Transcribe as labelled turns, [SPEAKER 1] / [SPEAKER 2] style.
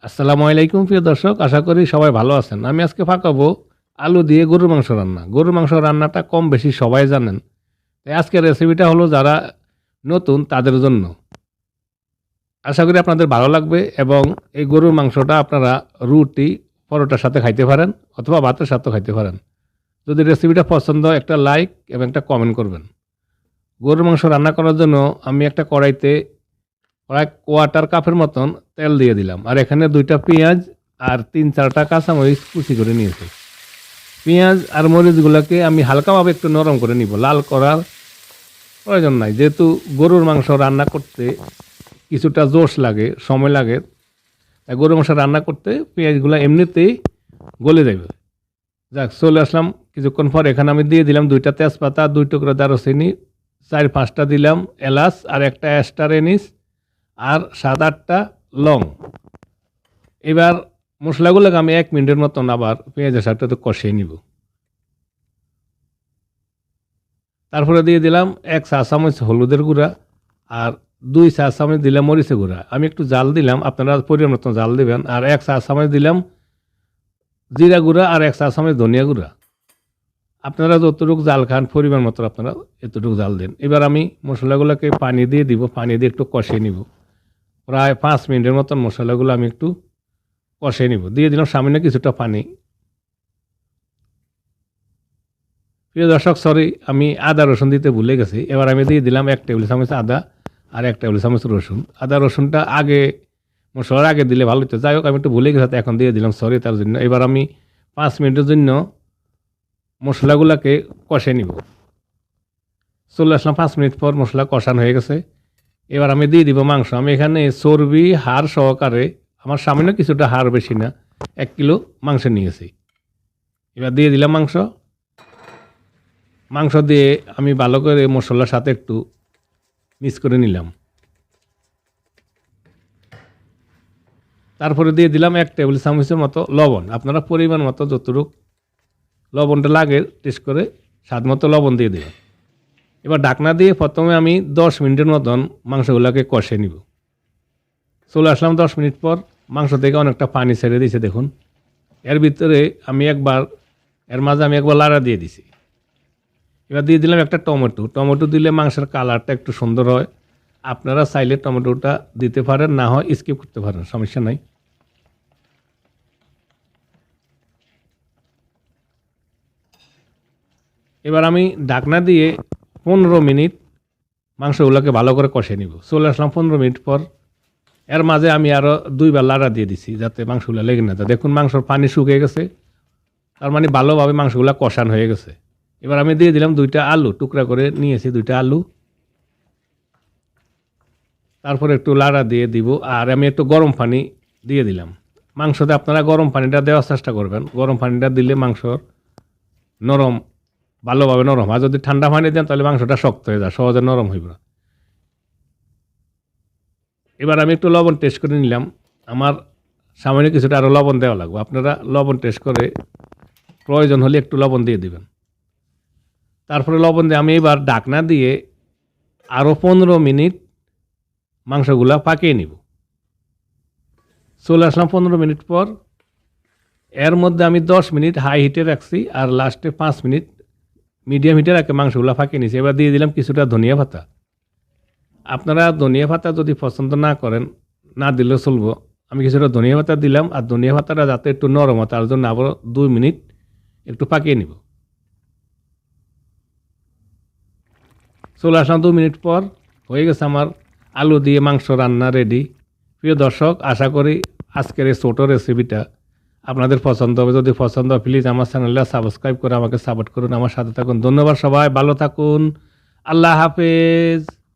[SPEAKER 1] আসসালামু আলাইকুম প্রিয় দর্শক, আশা করি সবাই ভালো আছেন। আমি আজকে পাকাবো আলু দিয়ে গরুর মাংস রান্না। গরুর মাংস রান্নাটা কম বেশি সবাই জানেন। তাই আজকের রেসিপিটা হলো যারা নতুন তাদের জন্য। আশা করি আপনাদের ভালো লাগবে এবং এই গরুর মাংসটা আপনারা রুটি, পরোটার সাথে খাইতে পারেন অথবা ভাতের সাথেও খাইতে পারেন। যদি রেসিপিটা পছন্দ হয় একটা লাইক এবং একটা কমেন্ট করবেন। গরুর মাংস রান্না করার জন্য আমি একটা কড়াইতে প্রায় কোয়ার্টার কাপের মতন তেল দিয়ে দিলাম, আর এখানে 2টা পেঁয়াজ আর 3-4টা কাঁচামরিচ কুচি করে নিয়েছি। পেঁয়াজ আর মরিচগুলোকে আমি হালকাভাবে একটু নরম করে নিব, লাল করার প্রয়োজন নাই, যেহেতু গরুর মাংস রান্না করতে কিছুটা জোশ লাগে, সময় লাগে। তাই গরুর মাংস রান্না করতে পেঁয়াজগুলো এমনিতেই গলে যাবে। যাক, চলে আসলাম কিছুক্ষণ পর। এখানে আমি দিয়ে দিলাম 2টা তেজপাতা, 2 টুকরা দারুচিনি, 4-5টা দিলাম এলাচ আর একটা স্টার এনিস আর 7-8টা লং। এবার মশলাগুলোকে আমি 1 মিনিটের মতন আবার পেঁয়াজের সাথে কষিয়ে নিব। তারপরে দিয়ে দিলাম 1 চা চামচ হলুদের গুঁড়া আর 2 চা চামচ দিলাম মরিচের গুঁড়া। আমি একটু জাল দিলাম, আপনারা পরিমাণ মতো জাল দিবেন। আর 1 চা চামচ দিলাম জিরা গুঁড়া আর 1 চা চামচ ধনিয়া গুঁড়া। আপনারা যতটুকু জাল খান পরিমাণ মতো আপনারা এতটুকু জাল দেন। এবার আমি মশলাগুলোকে পানি দিয়ে দিব, পানি দিয়ে একটু কষিয়ে নিব। প্রায় 5 মিনিটের মতন মশলাগুলো আমি একটু কষিয়ে নিব। দিয়ে দিলাম সামান্য কিছুটা পানি। প্রিয় দর্শক, সরি, আমি আদা রসুন দিতে ভুলে গেছি। এবার আমি দিয়ে দিলাম 1 টেবিল চামচ আদা আর 1 টেবিল চামচ রসুন। আদা রসুনটা আগে মশলার আগে দিলে ভালো হতো, যাই হোক আমি একটু ভুলে গেছি, এখন দিয়ে দিলাম, সরি তার জন্য। এবার আমি 5 মিনিটের জন্য মশলাগুলোকে কষে নিব। চলে আসলাম 5 মিনিট পর, মশলা কষানো হয়ে গেছে। এবার আমি দিয়ে দিব মাংস। আমি এখানে চর্বি হাড় সহকারে, আমার সামান্য কিছুটা হাড়, বেশি না, 1 কিলো মাংস নিয়েছি। এবার দিয়ে দিলাম মাংস। মাংস দিয়ে আমি ভালো করে মশলার সাথে একটু মিক্স করে নিলাম। তারপরে দিয়ে দিলাম 1 টেবিল চামচের মতো লবণ। আপনারা পরিমাণ মতো যতটুকু লবণটা লাগে টেস্ট করে স্বাদ মতো লবণ দিয়ে দেবেন। এবার ঢাকনা দিয়ে প্রথমে আমি 10 মিনিটের মতন মাংসগুলোকে কষে নিব। চলে আসলাম 10 মিনিট পর, মাংস থেকে অনেকটা পানি ছেড়ে দিয়েছে দেখুন। এর ভিতরে এর মাঝে আমি একবার লাড়া দিয়ে দিছি। এবার দিয়ে দিলাম একটা টমেটো। টমেটো দিলে মাংসের কালারটা একটু সুন্দর হয়। আপনারা চাইলে টমেটোটা দিতে পারেন, না হয় স্কিপ করতে পারেন, সমস্যা নাই। এবার আমি ঢাকনা দিয়ে 15 মিনিট মাংসগুলোকে ভালো করে কষে নিব। চলে আসলাম 15 মিনিট পর। এর মাঝে আমি আরও 2বার লাড়া দিয়ে দিছি যাতে মাংসগুলো লেগে না যায়। দেখুন মাংসর পানি শুকিয়ে গেছে, তার মানে ভালোভাবে মাংসগুলো কষানো হয়ে গেছে। এবার আমি দিয়ে দিলাম 2টা আলু, টুকরা করে নিয়েছি 2টা আলু। তারপরে একটু লাড়া দিয়ে দিব, আর আমি একটু গরম পানি দিয়ে দিলাম। মাংসতে আপনারা গরম পানিটা দেওয়ার চেষ্টা করবেন। গরম পানিটা দিলে মাংস নরম, ভালোভাবে নরম। আর যদি ঠান্ডা পানি দেন তাহলে মাংসটা শক্ত হয়ে যায়, সহজে নরম হইব না। এবার আমি একটু লবণ টেস্ট করে নিলাম। আমার সামান্য কিছুটা আরও লবণ দেওয়া লাগবে। আপনারা লবণ টেস্ট করে প্রয়োজন হলে একটু লবণ দিয়ে দিবেন। তারপরে লবণ দিয়ে আমি এবার ঢাকনা দিয়ে আরও 15 মিনিট মাংসগুলা পাকিয়ে নিব। চলে আসলাম 15 মিনিট পর। এর মধ্যে আমি 10 মিনিট হাই হিটে রাখছি আর লাস্টে 5 মিনিট মিডিয়াম হিটে রাখে মাংসগুলা পাকিয়ে নিয়েছি। এবার দিয়ে দিলাম কিছুটা ধনিয়া পাতা। আপনারা ধনিয়া পাতা যদি পছন্দ না করেন, না দিলেও চলবো। আমি কিছুটা ধনিয়া পাতা দিলাম, আর ধনিয়া পাতাটা যাতে একটু নরম হয় তার জন্য আবার 2 মিনিট একটু পাকিয়ে নিব। চলে আসলাম 2 মিনিট পর, হয়ে গেছে আমার আলু দিয়ে মাংস রান্না রেডি। প্রিয় দর্শক, আশা করি আজকের এই ছোটো রেসিপিটা আপনাদের পছন্দ হবে। যদি পছন্দ হয় প্লিজ আমার চ্যানেলটা সাবস্ক্রাইব করে আমাকে সাপোর্ট করুন, আমার সাথে থাকুন। ধন্যবাদ সবাই, ভালো থাকুন, আল্লাহ হাফেজ।